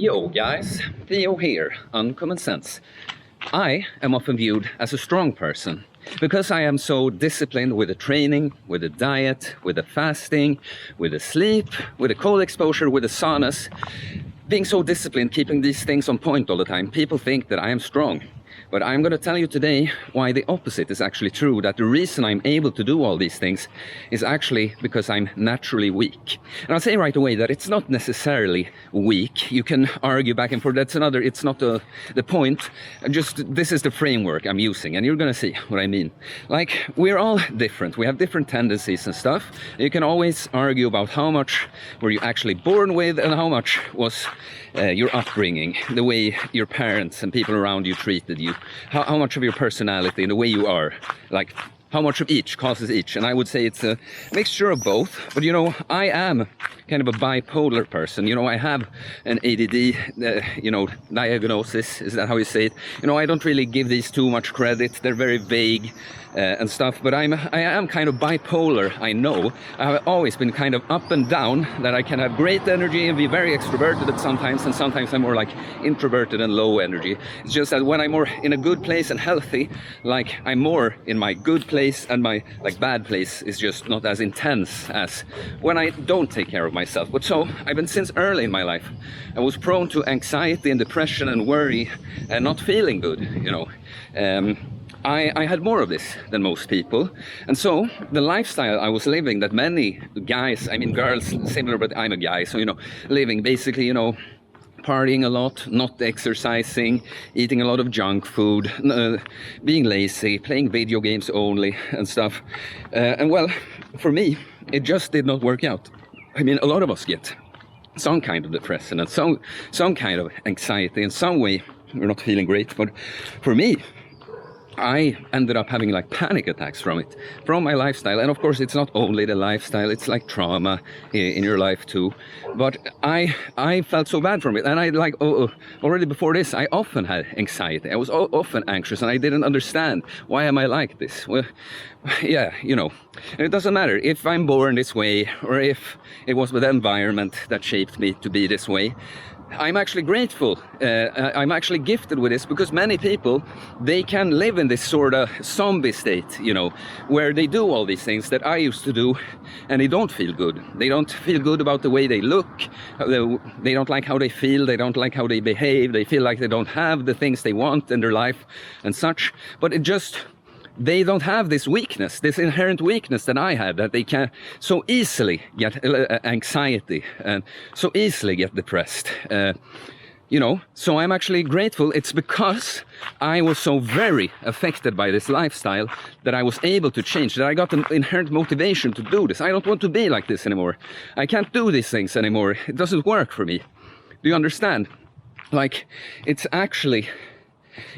Yo guys, Theo here, Uncommon Sense. I am often viewed as a strong person because I am so disciplined with the training, with the diet, with the fasting, with the sleep, with the cold exposure, with the saunas. Being so disciplined, keeping these things on point all the time, people think that I am strong. But I'm going to tell you today why the opposite is actually true, that the reason I'm able to do all these things is actually because I'm naturally weak. And I'll say right away that it's not necessarily weak. You can argue back and forth. It's not the point. This is the framework I'm using, and you're going to see what I mean. Like, we're all different. We have different tendencies and stuff. You can always argue about how much were you actually born with and how much was your upbringing, the way your parents and people around you treated you, how much of your personality and the way you are, like how much of each causes each. And I would say it's a mixture of both. But you know, I am kind of a bipolar person. You know, I have an ADD, diagnosis. Is that how you say it? You know, I don't really give these too much credit. They're very vague and stuff. But I am kind of bipolar, I know. I've always been kind of up and down, that I can have great energy and be very extroverted at sometimes, and sometimes I'm more like introverted and low energy. It's just that when I'm more in a good place and healthy, like I'm more in my good place, and my bad place is just not as intense as when I don't take care of myself. But so I've been, since early in my life, I was prone to anxiety and depression and worry and not feeling good, you know. I had more of this than most people, and so the lifestyle I was living, that many guys, I mean girls similar, but I'm a guy, so you know, living basically, you know, partying a lot, not exercising, eating a lot of junk food, being lazy, playing video games only and stuff. And well, for me, it just did not work out. I mean, a lot of us get some kind of depression and some kind of anxiety. In some way, we're not feeling great, but for me, I ended up having like panic attacks from it, from my lifestyle. And of course, it's not only the lifestyle, it's like trauma in your life too. But I felt so bad from it. And I already before this, I often had anxiety. I was often anxious, and I didn't understand, why am I like this? Well, yeah, you know, and it doesn't matter if I'm born this way or if it was the environment that shaped me to be this way. I'm actually grateful. I'm actually gifted with this, because many people, they can live in this sort of zombie state, you know, where they do all these things that I used to do, and they don't feel good. They don't feel good about the way they look. They don't like how they feel. They don't like how they behave. They feel like they don't have the things they want in their life and such. But they don't have this weakness, this inherent weakness that I had, that they can so easily get anxiety and so easily get depressed. You know, so I'm actually grateful. It's because I was so very affected by this lifestyle that I was able to change, that I got an inherent motivation to do this. I don't want to be like this anymore. I can't do these things anymore. It doesn't work for me. Do you understand? Like, it's actually...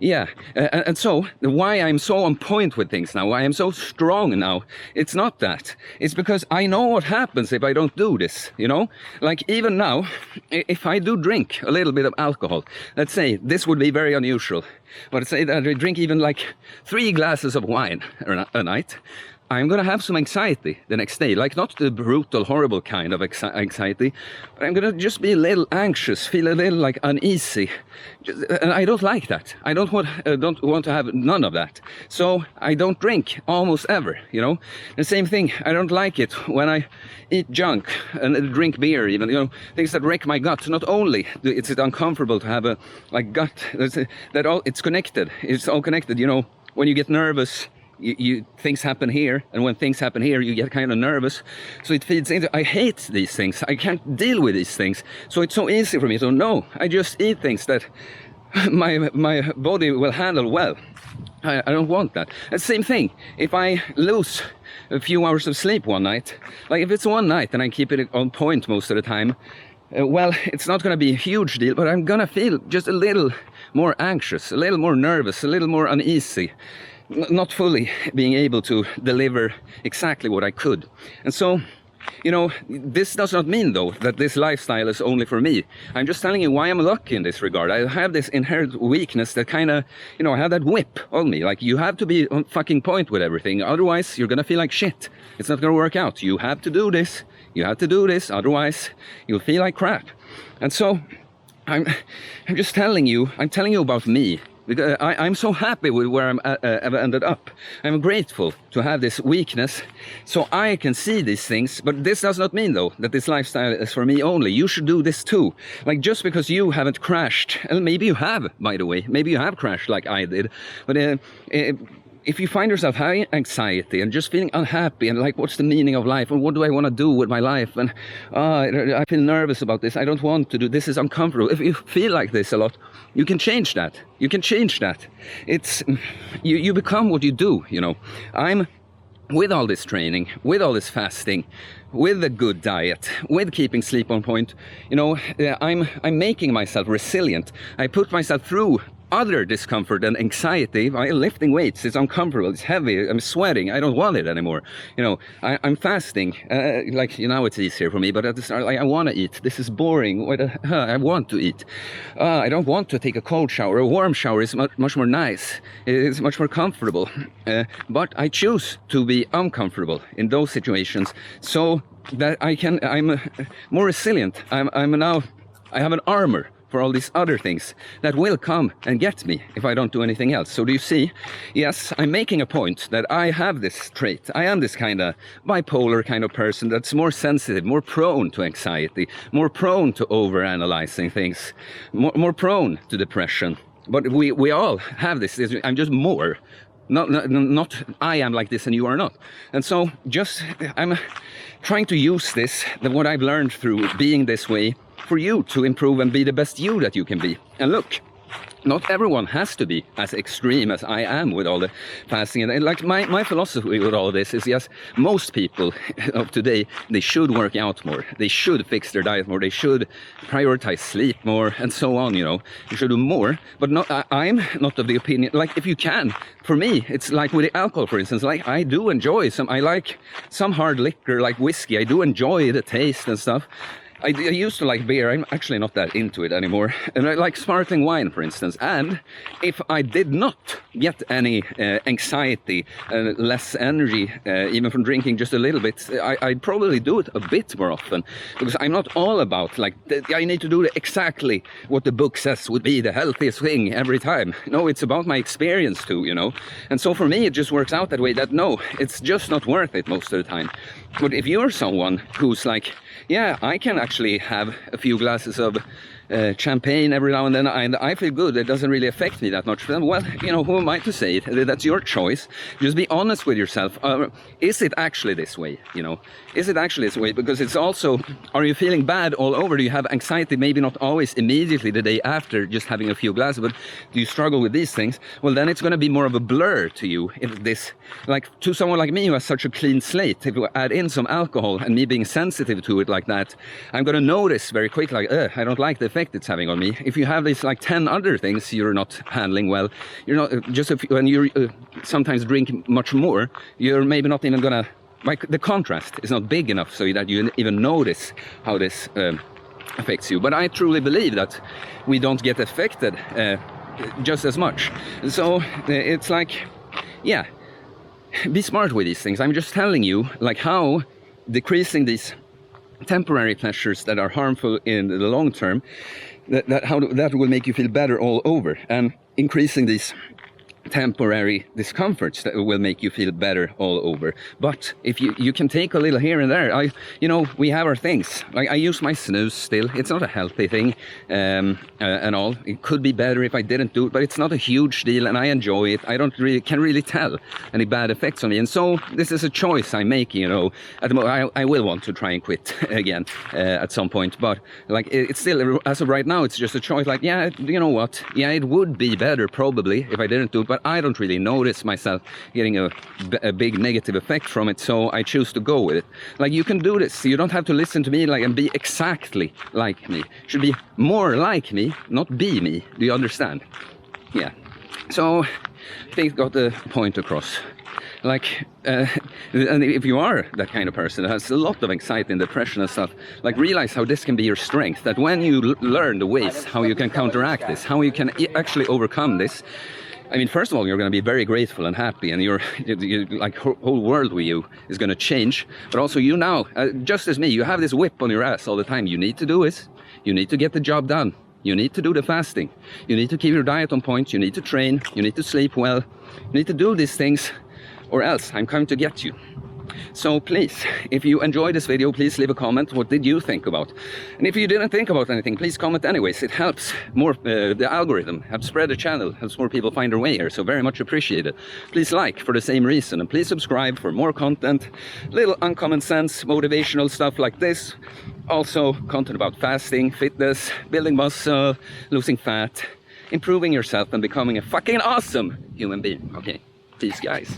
Yeah, and so why I'm so on point with things now, why I'm so strong now, it's not that. It's because I know what happens if I don't do this, you know? Like, even now, if I do drink a little bit of alcohol, let's say this would be very unusual, but say that I drink even like 3 glasses of wine a night, I'm gonna have some anxiety the next day. Like, not the brutal, horrible kind of anxiety, but I'm gonna just be a little anxious, feel a little like uneasy. And I don't like that. I don't want to have none of that. So I don't drink almost ever, you know. The same thing, I don't like it when I eat junk and drink beer, even, you know, things that wreck my gut. Not only it's uncomfortable to have a gut, it's connected. It's all connected, you know. When you get nervous, things happen here, and when things happen here, you get kind of nervous, so it feeds into... I hate these things. I can't deal with these things, so it's so easy for me. So no, I just eat things that my body will handle well. I don't want that. And same thing, if I lose a few hours of sleep one night, like if it's one night and I keep it on point most of the time, well, it's not going to be a huge deal, but I'm going to feel just a little more anxious, a little more nervous, a little more uneasy, not fully being able to deliver exactly what I could. And so, you know, this does not mean, though, that this lifestyle is only for me. I'm just telling you why I'm lucky in this regard. I have this inherent weakness that kind of, you know, I have that whip on me. Like, you have to be on fucking point with everything, otherwise you're gonna feel like shit. It's not gonna work out. You have to do this. You have to do this, otherwise you'll feel like crap. And so I'm just telling you. I'm telling you about me. Because I'm so happy with where I've ended up. I'm grateful to have this weakness, so I can see these things. But this does not mean, though, that this lifestyle is for me only. You should do this too. Like, just because you haven't crashed, and maybe you have, by the way, maybe you have crashed like I did, but if you find yourself having anxiety and just feeling unhappy and like, what's the meaning of life and what do I want to do with my life, and I feel nervous about this, I don't want to do this, is uncomfortable. If you feel like this a lot, you can change that. You can change that. It's you become what you do, you know. I'm with all this training, with all this fasting, with a good diet, with keeping sleep on point, you know, I'm making myself resilient. I put myself through other discomfort and anxiety by lifting weights. It's uncomfortable, it's heavy, I'm sweating, I don't want it anymore. You know, I'm fasting, like, you know, it's easier for me, but at the start, like, I want to eat. This is boring. I want to eat. I don't want to take a cold shower. A warm shower is much more nice. It's much more comfortable. But I choose to be uncomfortable in those situations so that I'm more resilient. I have an armor for all these other things that will come and get me if I don't do anything else. So do you see? Yes, I'm making a point that I have this trait. I am this kind of bipolar kind of person that's more sensitive, more prone to anxiety, more prone to overanalyzing things, more prone to depression. But we all have this. I'm just more. Not I am like this and you are not. And so I'm trying to use this, what I've learned through being this way, for you to improve and be the best you that you can be. And look, not everyone has to be as extreme as I am with all the fasting. And like my philosophy with all this is, yes, most people of today, they should work out more. They should fix their diet more. They should prioritize sleep more and so on, you know. You should do more. But I'm not of the opinion, like, if you can, for me, it's like with the alcohol, for instance, like, I do enjoy I like some hard liquor like whiskey. I do enjoy the taste and stuff. I used to like beer. I'm actually not that into it anymore. And I like sparkling wine, for instance. And if I did not get any anxiety, less energy, even from drinking just a little bit, I'd probably do it a bit more often. Because I'm not all about, like, I need to do exactly what the book says would be the healthiest thing every time. No, it's about my experience too, you know. And so for me, it just works out that way, that no, it's just not worth it most of the time. But if you're someone who's like, yeah, I can actually have a few glasses of champagne every now and then, and I feel good, it doesn't really affect me that much, then, well, you know, who am I to say it? That's your choice. Just be honest with yourself. Is it actually this way, you know? Is it actually this way? Because it's also, are you feeling bad all over? Do you have anxiety? Maybe not always immediately the day after just having a few glasses, but do you struggle with these things? Well, then it's going to be more of a blur to you if this, like, to someone like me who has such a clean slate, if you add in some alcohol and me being sensitive to it like that, I'm going to notice very quickly, like, I don't like the effect it's having on me. If you have these like 10 other things you're not handling well, you're not just when you sometimes drink much more, you're maybe not even gonna, like, the contrast is not big enough so that you even notice how this affects you. But I truly believe that we don't get affected just as much. So it's like, yeah, be smart with these things. I'm just telling you, like, how decreasing these temporary pleasures that are harmful in the long term, how that will make you feel better all over, and increasing these temporary discomforts that will make you feel better all over. But if you can take a little here and there, you know, we have our things. Like, I use my snooze still. It's not a healthy thing and all. It could be better if I didn't do it, but it's not a huge deal, and I enjoy it. I can really tell any bad effects on me, and so this is a choice I'm making. You know, at the moment I will want to try and quit again at some point, but like, it's still, as of right now, it's just a choice. Like, yeah, you know what? Yeah, it would be better probably if I didn't do it, but I don't really notice myself getting a big negative effect from it, so I choose to go with it. Like, you can do this. You don't have to listen to me like and be exactly like me. You should be more like me, not be me. Do you understand? Yeah. So I think got the point across. Like, and if you are that kind of person that has a lot of anxiety and depression and stuff, like, realize how this can be your strength. That when you learn the ways how you can counteract this, how you can actually overcome this, I mean, first of all, you're going to be very grateful and happy, and your like whole world with you is going to change. But also, you now, just as me, you have this whip on your ass all the time. You need to do it. You need to get the job done. You need to do the fasting. You need to keep your diet on point. You need to train. You need to sleep well. You need to do these things, or else I'm coming to get you. So please, if you enjoyed this video, please leave a comment. What did you think about? And if you didn't think about anything, please comment anyways. It helps more, the algorithm, helps spread the channel, helps more people find their way here. So very much appreciated. Please like for the same reason, and please subscribe for more content, little uncommon sense, motivational stuff like this. Also content about fasting, fitness, building muscle, losing fat, improving yourself and becoming a fucking awesome human being. Okay, peace guys.